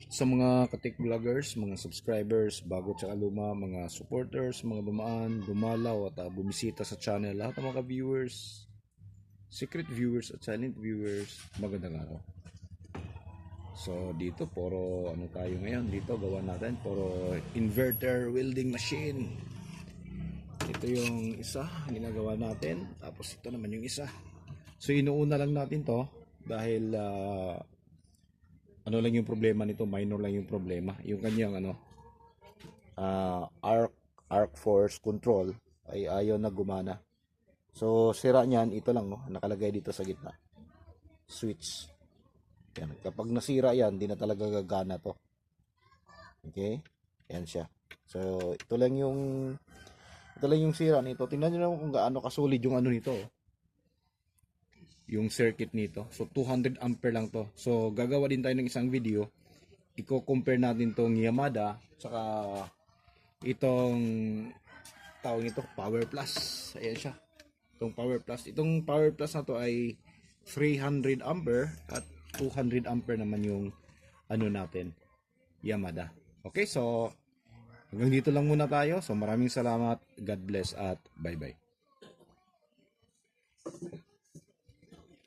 Sa mga katik vloggers, mga subscribers, bago tsaka luma, mga supporters, mga dumaan, dumalaw at bumisita sa channel, lahat ng mga viewers, secret viewers at silent viewers, magandang araw. So dito puro ano tayo ngayon, dito gawa natin puro inverter welding machine. Ito yung isa ginagawa natin, tapos ito naman yung isa. So inuuna lang natin to dahil ano lang yung problema nito, minor lang yung problema. Yung kanyang arc force control ay ayaw na gumana. So sira niyan, ito lang nakalagay dito sa gitna. Switch. Yan. Kapag nasira yan, di na talaga gagana to. Okay? Yan siya. So ito lang yung sira nito. Tingnan niyo naman kung gaano kasolid yung ano nito. Yung circuit nito. So 200 ampere lang to. So gagawa din tayo ng isang video. Iko-compare natin tong Yamada saka itong tawag ito Power Plus. Ayan siya. Itong Power Plus. Itong Power Plus na to ay 300 ampere at 200 ampere naman yung ano natin Yamada. Okay, so hanggang dito lang muna tayo. So maraming salamat. God bless at bye bye.